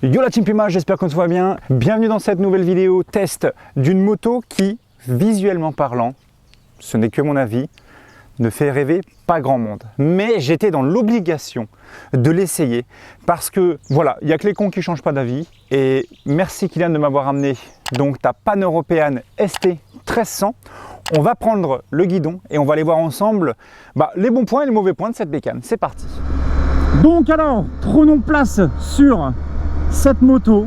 Yo la team Puma, j'espère qu'on se voit bien. Bienvenue dans cette nouvelle vidéo test d'une moto qui, visuellement parlant, ce n'est que mon avis, ne fait rêver pas grand monde. Mais j'étais dans l'obligation de l'essayer parce que voilà, il n'y a que les cons qui ne changent pas d'avis. Et merci Kylian de m'avoir amené donc ta Pan-Européenne ST 1300. On va prendre le guidon et on va aller voir ensemble les bons points et les mauvais points de cette bécane. C'est parti. Donc alors, prenons place sur cette moto,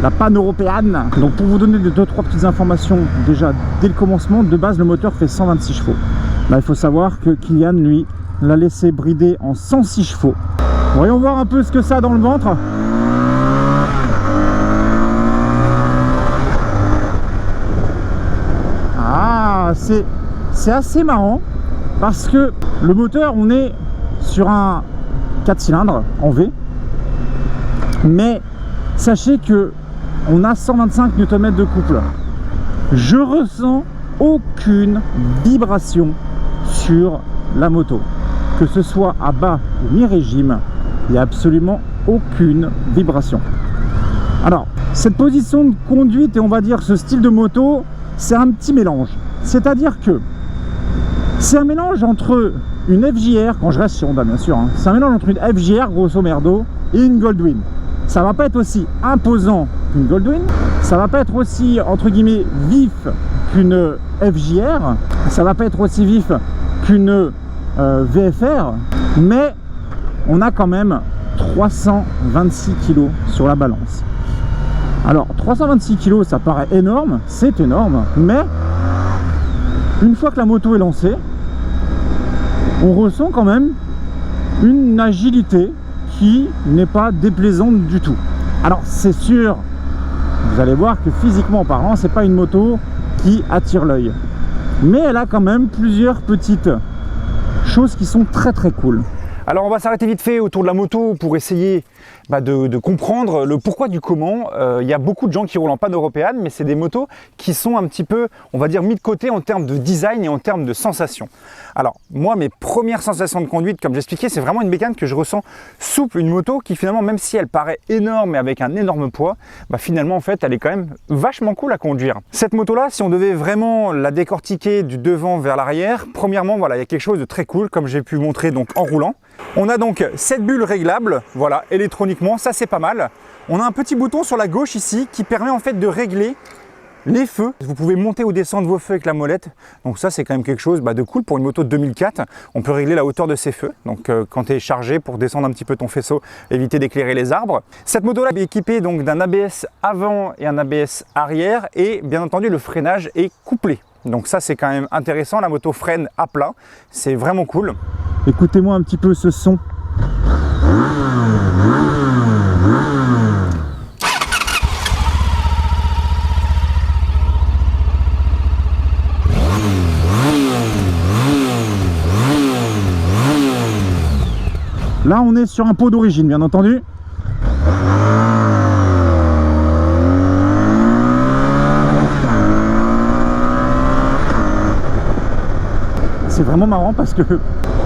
la Pan-Européenne. Donc pour vous donner 2-3 petites informations, déjà dès le commencement, de base le moteur fait 126 chevaux. Là il faut savoir que Kylian lui l'a laissé brider en 106 chevaux. Voyons voir un peu ce que ça a dans le ventre. Ah, c'est assez marrant parce que le moteur, on est sur un 4 cylindres en V, mais sachez que on a 125 Nm de couple. Je ressens aucune vibration sur la moto, que ce soit à bas ou mi-régime, il n'y a absolument aucune vibration. Alors cette position de conduite et on va dire ce style de moto, c'est un petit mélange, c'est-à-dire que c'est un mélange entre une FJR, quand je reste chez Honda bien sûr, hein, c'est un mélange entre une FJR grosso merdo et une Goldwing. Ça va pas être aussi imposant qu'une Goldwing, ça va pas être aussi entre guillemets vif qu'une FJR, ça va pas être aussi vif qu'une VFR, mais on a quand même 326 kg sur la balance. Alors 326 kg ça paraît énorme, c'est énorme, mais une fois que la moto est lancée, on ressent quand même une agilité qui n'est pas déplaisante du tout. Alors c'est sûr, vous allez voir que physiquement parlant, c'est pas une moto qui attire l'œil, mais elle a quand même plusieurs petites choses qui sont très cool. Alors on va s'arrêter vite fait autour de la moto pour essayer de comprendre le pourquoi du comment. Il y a beaucoup de gens qui roulent en Pan-Européenne, mais c'est des motos qui sont un petit peu, on va dire, mis de côté en termes de design et en termes de sensations. Alors moi, mes premières sensations de conduite, comme j'expliquais, c'est vraiment une bécane que je ressens souple, une moto qui finalement, même si elle paraît énorme et avec un énorme poids, finalement en fait elle est quand même vachement cool à conduire. Cette moto là, si on devait vraiment la décortiquer du devant vers l'arrière, premièrement voilà, il y a quelque chose de très cool comme j'ai pu montrer donc en roulant. On a donc cette bulle réglable, voilà, électroniquement, ça c'est pas mal. On a un petit bouton sur la gauche ici qui permet en fait de régler les feux. Vous pouvez monter ou descendre vos feux avec la molette. Donc ça c'est quand même quelque chose de cool pour une moto de 2004. On peut régler la hauteur de ses feux. Donc quand tu es chargé pour descendre un petit peu ton faisceau, éviter d'éclairer les arbres. Cette moto là est équipée donc d'un ABS avant et un ABS arrière et bien entendu le freinage est couplé. Donc ça c'est quand même intéressant, la moto freine à plat, c'est vraiment cool. Écoutez-moi un petit peu ce son. Là on est sur un pot d'origine bien entendu. C'est vraiment marrant parce que, vous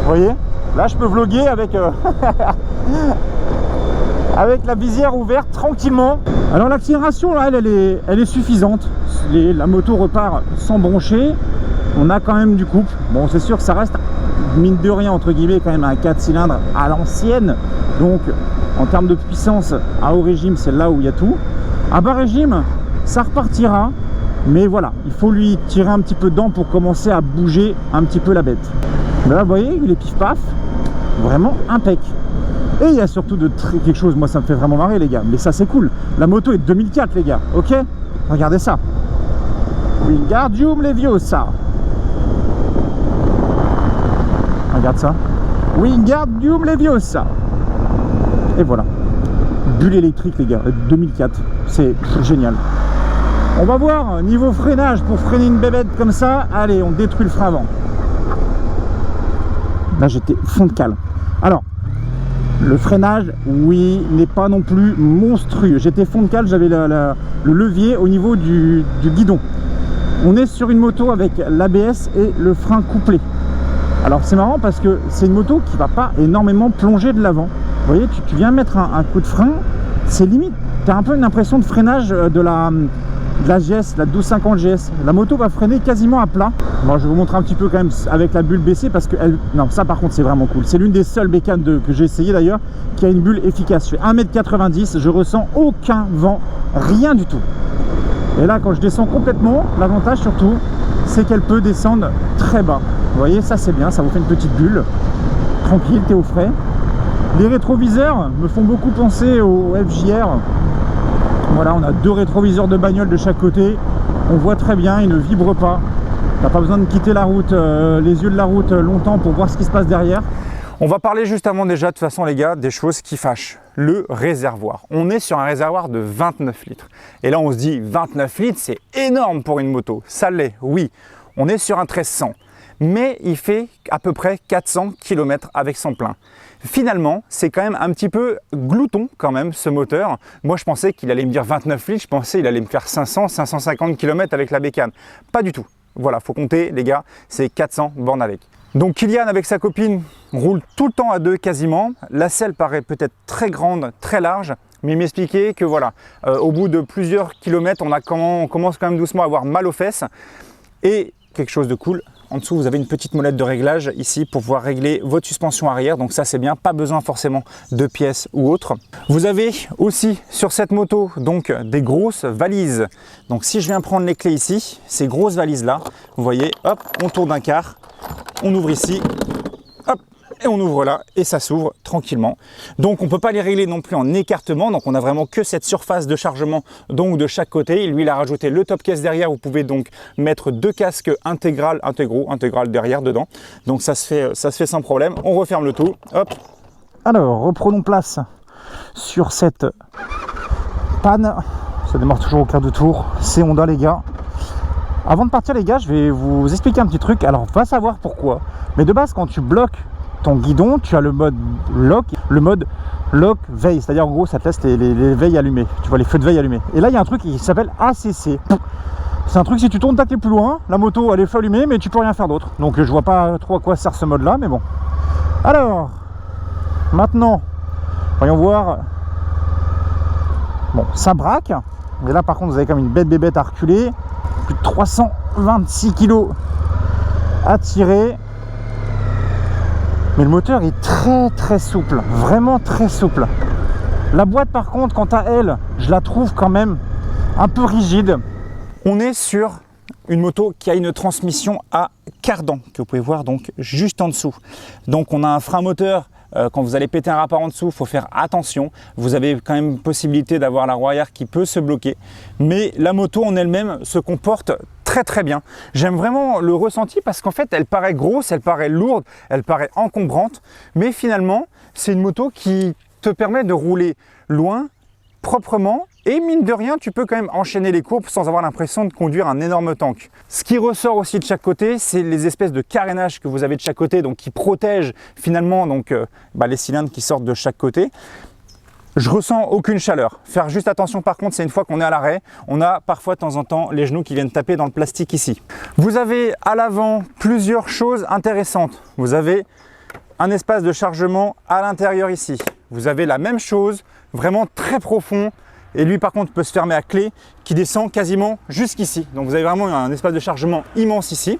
voyez, là je peux vlogger avec, avec la visière ouverte tranquillement. Alors l'accélération là, elle est suffisante. La moto repart sans broncher. On a quand même du couple. Bon, c'est sûr que ça reste, mine de rien, entre guillemets, quand même un 4 cylindres à l'ancienne. Donc en termes de puissance, à haut régime, c'est là où il y a tout. À bas régime, ça repartira. Mais voilà, il faut lui tirer un petit peu dedans pour commencer à bouger un petit peu la bête. Mais là, vous voyez, il est pif-paf, vraiment impec. Et il y a surtout quelque chose, moi ça me fait vraiment marrer les gars, mais ça c'est cool. La moto est de 2004 les gars, ok? Regardez ça. Wingardium Leviosa. Regarde ça. Wingardium Leviosa. Et voilà. Bulle électrique les gars, 2004. C'est génial. On va voir, niveau freinage, pour freiner une bébête comme ça, allez, on détruit le frein avant. Là, j'étais fond de cale. Alors, le freinage, oui, n'est pas non plus monstrueux. J'étais fond de cale, j'avais le levier au niveau du guidon. On est sur une moto avec l'ABS et le frein couplé. Alors c'est marrant parce que c'est une moto qui va pas énormément plonger de l'avant. Vous voyez, tu viens mettre un coup de frein, c'est limite, tu as un peu une impression de freinage de la GS, la 1250 GS. La moto va freiner quasiment à plat. Bon, je vais vous montrer un petit peu quand même avec la bulle baissée parce que non, ça par contre c'est vraiment cool. C'est l'une des seules bécanes que j'ai essayé d'ailleurs qui a une bulle efficace. Je fais 1,90 m, je ressens aucun vent, rien du tout. Et là quand je descends complètement, l'avantage surtout c'est qu'elle peut descendre très bas. Vous voyez, ça c'est bien, ça vous fait une petite bulle. Tranquille, t'es au frais. Les rétroviseurs me font beaucoup penser au FJR. Voilà, on a 2 rétroviseurs de bagnole de chaque côté. On voit très bien, ils ne vibrent pas. T'as pas besoin de quitter la route, les yeux de la route longtemps pour voir ce qui se passe derrière. On va parler juste avant déjà, de toute façon les gars, des choses qui fâchent. Le réservoir. On est sur un réservoir de 29 litres. Et là on se dit 29 litres, c'est énorme pour une moto. Ça l'est, oui. On est sur un 1300. Mais il fait à peu près 400 km avec son plein. Finalement, c'est quand même un petit peu glouton quand même ce moteur. Moi je pensais qu'il allait me dire 29 litres, je pensais qu'il allait me faire 500-550 km avec la bécane. Pas du tout. Voilà, faut compter les gars, c'est 400 bornes avec. Donc Kylian avec sa copine roule tout le temps à 2 quasiment. La selle paraît peut-être très grande, très large, mais il m'expliquait que voilà, au bout de plusieurs kilomètres, on commence quand même doucement à avoir mal aux fesses. Et quelque chose de cool, en dessous vous avez une petite molette de réglage ici pour pouvoir régler votre suspension arrière, donc ça c'est bien, pas besoin forcément de pièces ou autre. Vous avez aussi sur cette moto donc des grosses valises. Donc si je viens prendre les clés ici, ces grosses valises là, vous voyez, hop, on tourne un quart, on ouvre ici, hop, et on ouvre là et ça s'ouvre tranquillement. Donc on ne peut pas les régler non plus en écartement, donc on a vraiment que cette surface de chargement donc de chaque côté. Lui il a rajouté le top case derrière, vous pouvez donc mettre 2 casques intégral derrière dedans, donc ça se fait sans problème. On referme le tout, hop. Alors reprenons place sur cette panne, ça démarre toujours au quart de tour, c'est Honda les gars. Avant de partir les gars, je vais vous expliquer un petit truc, alors va savoir pourquoi, mais de base quand tu bloques ton guidon, tu as le mode lock, veille, c'est-à-dire en gros ça te laisse les veilles allumées, tu vois les feux de veille allumés. Et là il y a un truc qui s'appelle ACC. C'est un truc, si tu tournes ta clé plus loin, la moto elle est feu allumée mais tu peux rien faire d'autre. Donc je vois pas trop à quoi sert ce mode là, mais bon. Alors, maintenant, voyons voir. Bon, ça braque. Mais là par contre vous avez comme une bête bébête à reculer. Plus de 326 kg à tirer. Mais le moteur est très souple, vraiment très souple. La boîte par contre, quant à elle, je la trouve quand même un peu rigide. On est sur une moto qui a une transmission à cardan, que vous pouvez voir donc juste en dessous. Donc on a un frein moteur, quand vous allez péter un rapport en dessous, il faut faire attention. Vous avez quand même possibilité d'avoir la roue arrière qui peut se bloquer. Mais la moto en elle-même se comporte très bien. J'aime vraiment le ressenti parce qu'en fait elle paraît grosse, elle paraît lourde, elle paraît encombrante, mais finalement c'est une moto qui te permet de rouler loin, proprement, et mine de rien tu peux quand même enchaîner les courbes sans avoir l'impression de conduire un énorme tank. Ce qui ressort aussi de chaque côté, c'est les espèces de carénage que vous avez de chaque côté, donc qui protègent finalement donc, les cylindres qui sortent de chaque côté. Je ressens aucune chaleur. Faire juste attention par contre, c'est une fois qu'on est à l'arrêt, on a parfois de temps en temps les genoux qui viennent taper dans le plastique ici. Vous avez à l'avant plusieurs choses intéressantes. Vous avez un espace de chargement à l'intérieur ici. Vous avez la même chose, vraiment très profond. Et lui par contre peut se fermer à clé qui descend quasiment jusqu'ici. Donc vous avez vraiment un espace de chargement immense ici.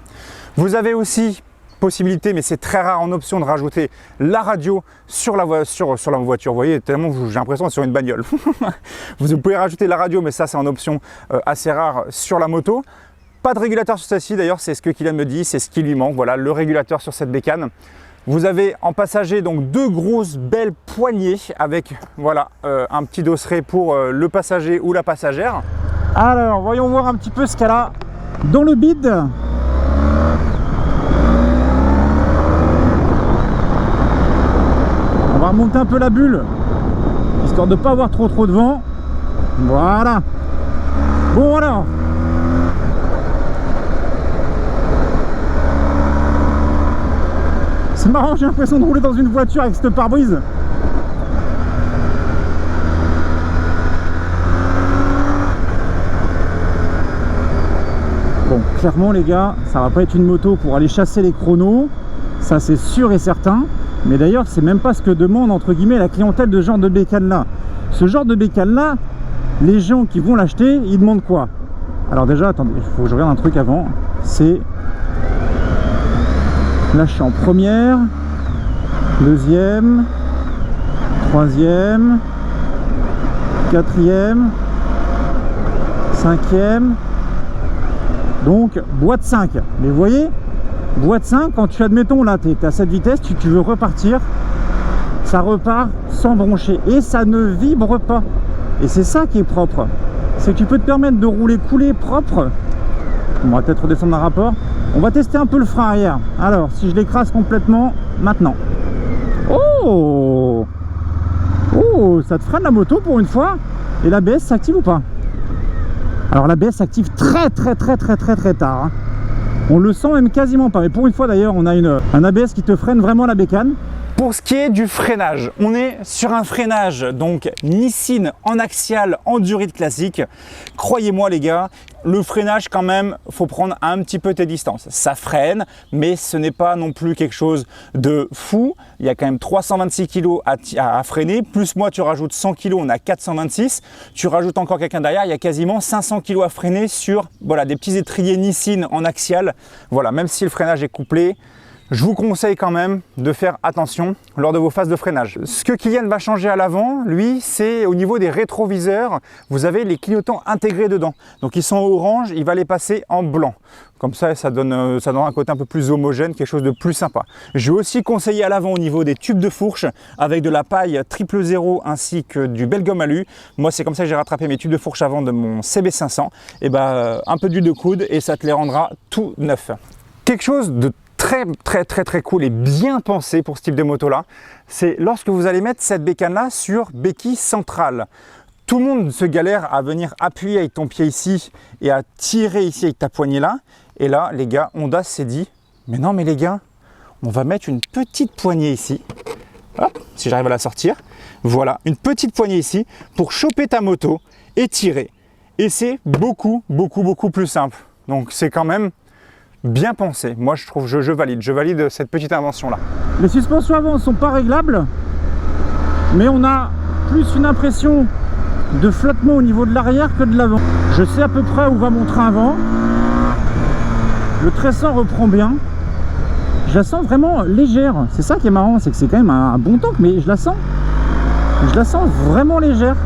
Vous avez aussi possibilité, mais c'est très rare en option, de rajouter la radio sur la voiture. Vous voyez, tellement j'ai l'impression d'être sur une bagnole. Vous pouvez rajouter la radio, mais ça c'est en option assez rare sur la moto. Pas de régulateur sur celle-ci, d'ailleurs c'est ce que Kylian me dit, c'est ce qui lui manque. Voilà le régulateur sur cette bécane. Vous avez en passager donc 2 grosses belles poignées avec voilà un petit dosseret pour le passager ou la passagère. Alors voyons voir un petit peu ce qu'elle a dans le bide. On va remonter un peu la bulle histoire de ne pas avoir trop de vent. Voilà. Bon alors. C'est marrant, j'ai l'impression de rouler dans une voiture avec cette pare-brise. Bon, clairement les gars, ça va pas être une moto pour aller chasser les chronos. Ça c'est sûr et certain. Mais d'ailleurs, c'est même pas ce que demande entre guillemets la clientèle de ce genre de bécane là. Ce genre de bécane là, les gens qui vont l'acheter, ils demandent quoi? Alors déjà, attendez, il faut que je regarde un truc avant. C'est... Là, je suis en première, deuxième, troisième, quatrième, cinquième. Donc, boîte 5. Mais vous voyez, boîte 5, quand tu, admettons, là, tu es à cette vitesse, tu veux repartir, ça repart sans broncher. Et ça ne vibre pas. Et c'est ça qui est propre. C'est que tu peux te permettre de rouler couler propre. On va peut-être redescendre un rapport. On va tester un peu le frein arrière. Alors, si je l'écrase complètement, maintenant. Oh! Oh, ça te freine la moto pour une fois. Et l'ABS s'active ou pas? Alors l'ABS s'active très tard. Hein. On le sent même quasiment pas. Mais pour une fois d'ailleurs, on a un ABS qui te freine vraiment la bécane. Pour ce qui est du freinage, on est sur un freinage donc Nissin en axial endurite classique. Croyez-moi les gars, le freinage quand même, faut prendre un petit peu tes distances. Ça freine, mais ce n'est pas non plus quelque chose de fou. Il y a quand même 326 kg à freiner, plus moi tu rajoutes 100 kg, on a 426. Tu rajoutes encore quelqu'un derrière, il y a quasiment 500 kg à freiner sur voilà, des petits étriers Nissin en axial. Voilà, même si le freinage est couplé, je vous conseille quand même de faire attention lors de vos phases de freinage. Ce que Kylian va changer à l'avant, lui, c'est au niveau des rétroviseurs. Vous avez les clignotants intégrés dedans. Donc ils sont orange, il va les passer en blanc. Comme ça donne un côté un peu plus homogène, quelque chose de plus sympa. Je vais aussi conseiller à l'avant au niveau des tubes de fourche avec de la paille 000 ainsi que du bel gomme alu. Moi, c'est comme ça que j'ai rattrapé mes tubes de fourche avant de mon CB500. Et un peu d'huile de coude et ça te les rendra tout neufs. Quelque chose de très cool et bien pensé pour ce type de moto là, c'est lorsque vous allez mettre cette bécane là sur béquille centrale. Tout le monde se galère à venir appuyer avec ton pied ici et à tirer ici avec ta poignée là. Et là les gars, Honda s'est dit mais non mais les gars, on va mettre une petite poignée ici. Hop, si j'arrive à la sortir, voilà, une petite poignée ici pour choper ta moto et tirer. Et c'est beaucoup plus simple. Donc c'est quand même bien pensé. Moi je trouve, je valide cette petite invention là. Les suspensions avant ne sont pas réglables, mais on a plus une impression de flottement au niveau de l'arrière que de l'avant. Je sais à peu près où va mon train avant. Le tresson reprend bien. Je la sens vraiment légère. C'est ça qui est marrant, c'est que c'est quand même un bon tank, mais je la sens vraiment légère.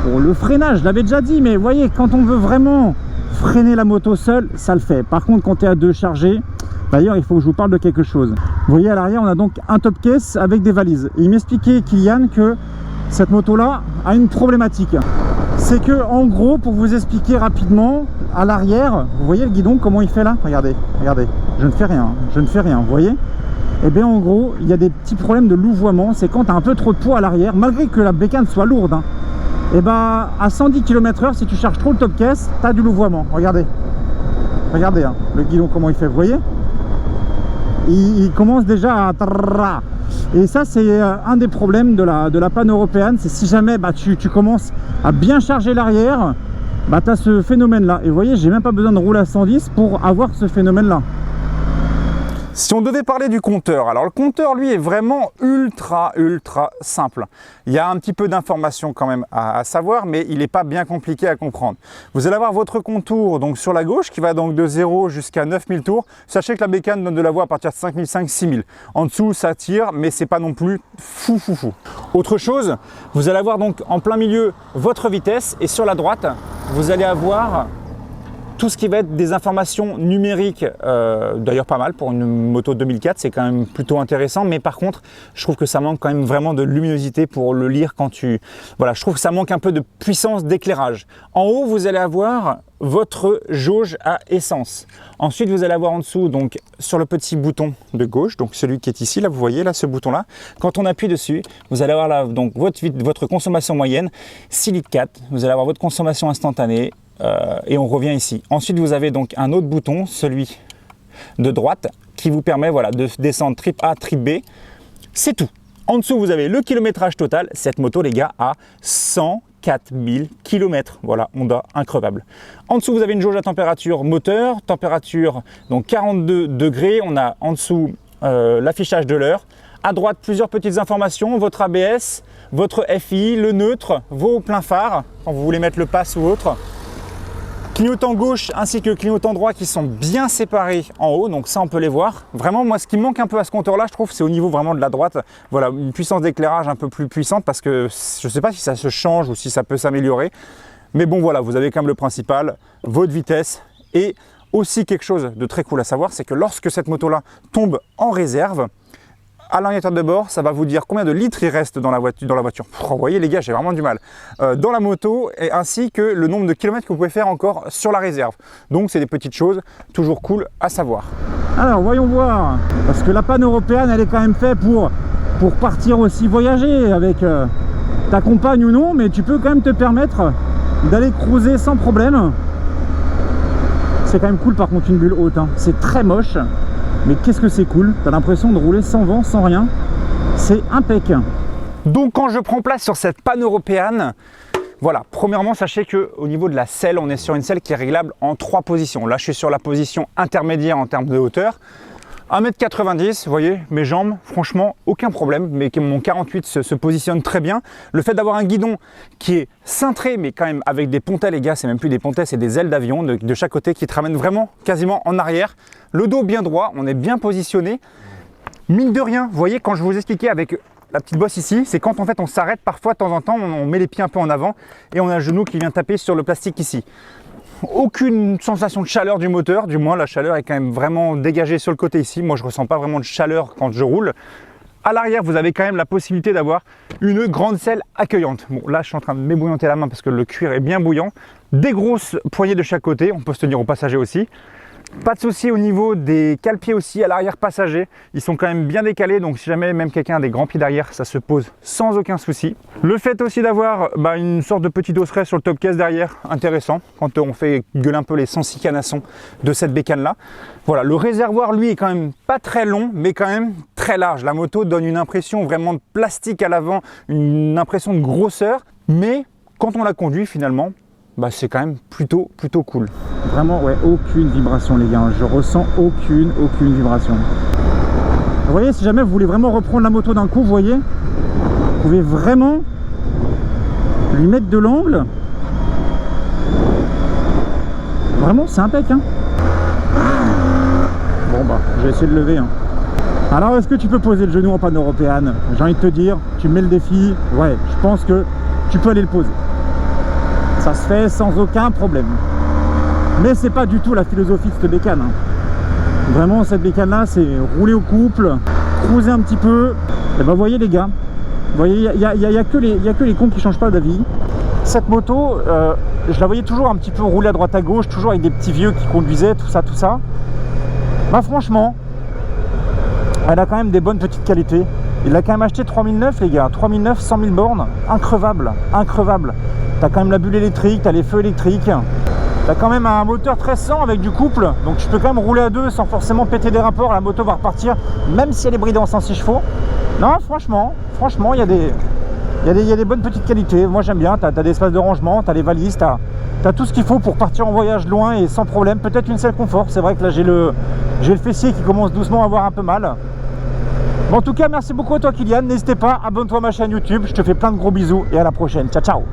Bon, le freinage, je l'avais déjà dit, mais vous voyez, quand on veut vraiment freiner la moto seule, ça le fait. Par contre, quand tu es à deux chargé, d'ailleurs, il faut que je vous parle de quelque chose. Vous voyez, à l'arrière, on a donc un top case avec des valises. Et il m'expliquait, Kylian, que cette moto-là a une problématique. C'est que, en gros, pour vous expliquer rapidement, à l'arrière, vous voyez le guidon, comment il fait là? Regardez, regardez, je ne fais rien, vous voyez? Et bien, en gros, il y a des petits problèmes de louvoiement. C'est quand tu as un peu trop de poids à l'arrière, malgré que la bécane soit lourde, hein. Et bah à 110 km/h, si tu charges trop le top case, tu as du louvoiement. Regardez, regardez hein, le guidon comment il fait, vous voyez, il commence déjà à... Et ça c'est un des problèmes de la panne européenne, c'est si jamais tu commences à bien charger l'arrière, tu as ce phénomène là. Et vous voyez, j'ai même pas besoin de rouler à 110 pour avoir ce phénomène là. Si on devait parler du compteur, alors le compteur lui est vraiment ultra simple. Il y a un petit peu d'informations quand même à savoir, mais il n'est pas bien compliqué à comprendre. Vous allez avoir votre contour donc sur la gauche qui va donc de 0 jusqu'à 9000 tours. Sachez que la bécane donne de la voie à partir de 5500, 6000. En dessous ça tire, mais c'est pas non plus fou. Autre chose, vous allez avoir donc en plein milieu votre vitesse et sur la droite, vous allez avoir tout ce qui va être des informations numériques, d'ailleurs pas mal pour une moto 2004, c'est quand même plutôt intéressant, mais par contre je trouve que ça manque quand même vraiment de luminosité pour le lire quand tu... Voilà, je trouve que ça manque un peu de puissance d'éclairage. En haut vous allez avoir votre jauge à essence. Ensuite vous allez avoir en dessous, donc sur le petit bouton de gauche, donc celui qui est ici, là vous voyez là ce bouton là, quand on appuie dessus, vous allez avoir là donc votre consommation moyenne, 6 litres 4, vous allez avoir votre consommation instantanée, et on revient ici. Ensuite vous avez donc un autre bouton, celui de droite, qui vous permet voilà, de descendre trip A, trip B. C'est tout. En dessous vous avez le kilométrage total. Cette moto les gars a 104 000 km. Voilà, Honda increvable. En dessous vous avez une jauge à température moteur, température donc 42 degrés. On a en dessous l'affichage de l'heure. À droite plusieurs petites informations, votre ABS, votre FI, le neutre, vos pleins phares, quand vous voulez mettre le pass ou autre. Clignotant gauche ainsi que clignotant droit qui sont bien séparés en haut, donc ça on peut les voir. Vraiment, moi ce qui me manque un peu à ce compteur-là, je trouve, c'est au niveau vraiment de la droite. Voilà, une puissance d'éclairage un peu plus puissante parce que je ne sais pas si ça se change ou si ça peut s'améliorer. Mais bon voilà, vous avez quand même le principal, votre vitesse. Et aussi quelque chose de très cool à savoir, c'est que lorsque cette moto-là tombe en réserve, à l'ordinateur de bord, ça va vous dire combien de litres il reste dans la voiture. Vous voyez les gars, j'ai vraiment du mal. Dans la moto, et ainsi que le nombre de kilomètres que vous pouvez faire encore sur la réserve. Donc c'est des petites choses toujours cool à savoir. Alors voyons voir, parce que la panne européenne, elle est quand même faite pour partir aussi voyager avec ta compagne ou non, mais tu peux quand même te permettre d'aller cruiser sans problème. C'est quand même cool par contre une bulle haute, hein. C'est très moche. Mais qu'est-ce que c'est cool, t'as l'impression de rouler sans vent, sans rien, c'est impec. Donc quand je prends place sur cette panne européenne, voilà, premièrement sachez qu'au niveau de la selle, on est sur une selle qui est réglable en 3 positions. Là je suis sur la position intermédiaire en termes de hauteur. 1,90 m, vous voyez, mes jambes, franchement, aucun problème, mais mon 48 se positionne très bien. Le fait d'avoir un guidon qui est cintré, mais quand même avec des pontets, les gars, c'est même plus des pontets, c'est des ailes d'avion de chaque côté qui te ramènent vraiment quasiment en arrière. Le dos bien droit, on est bien positionné. Mine de rien, vous voyez, quand je vous expliquais avec la petite bosse ici, c'est quand en fait on s'arrête parfois de temps en temps, on met les pieds un peu en avant et on a le genou qui vient taper sur le plastique ici. Aucune sensation de chaleur du moteur, du moins la chaleur est quand même vraiment dégagée sur le côté ici. Moi je ressens pas vraiment de chaleur quand je roule. À l'arrière, vous avez quand même la possibilité d'avoir une grande selle accueillante. Bon, là je suis en train de m'ébouillanter la main parce que le cuir est bien bouillant. Des grosses poignées de chaque côté, on peut se tenir aux passagers aussi. Pas de souci au niveau des cale-pieds aussi à l'arrière passager, ils sont quand même bien décalés, donc si jamais même quelqu'un a des grands pieds derrière, ça se pose sans aucun souci. Le fait aussi d'avoir une sorte de petit dosseret sur le top case derrière, intéressant, quand on fait gueuler un peu les 106 canassons de cette bécane là. Voilà, le réservoir lui est quand même pas très long, mais quand même très large. La moto donne une impression vraiment de plastique à l'avant, une impression de grosseur, mais quand on la conduit finalement, c'est quand même plutôt cool. Vraiment, ouais, aucune vibration les gars, je ressens aucune vibration. Vous voyez, si jamais vous voulez vraiment reprendre la moto d'un coup, vous voyez, vous pouvez vraiment lui mettre de l'angle. Vraiment, c'est impec, hein. Bon je vais essayer de lever, hein. Alors, est-ce que tu peux poser le genou en panne européenne? J'ai envie de te dire, tu me mets le défi, ouais, je pense que tu peux aller le poser. Ça se fait sans aucun problème. Mais c'est pas du tout la philosophie de cette bécane, hein. Vraiment cette bécane là, c'est rouler au couple, cruiser un petit peu. Et vous voyez les gars, vous voyez, il y a que les cons qui changent pas d'avis. Cette moto, je la voyais toujours un petit peu rouler à droite à gauche, toujours avec des petits vieux qui conduisaient, tout ça. Franchement, elle a quand même des bonnes petites qualités. Il a quand même acheté 3009 les gars, 3009, 100 000 bornes, increvable. T'as quand même la bulle électrique, t'as les feux électriques, t'as quand même un moteur 1300 avec du couple, donc tu peux quand même rouler à deux sans forcément péter des rapports, la moto va repartir, même si elle est bridée en 106 chevaux. Non, franchement, il y a des bonnes petites qualités, moi j'aime bien, t'as des espaces de rangement, t'as les valises, t'as tout ce qu'il faut pour partir en voyage loin et sans problème, peut-être une selle confort, c'est vrai que là j'ai le fessier qui commence doucement à avoir un peu mal. Bon, en tout cas, merci beaucoup à toi Kylian, n'hésitez pas, abonne-toi à ma chaîne YouTube, je te fais plein de gros bisous et à la prochaine, ciao ciao.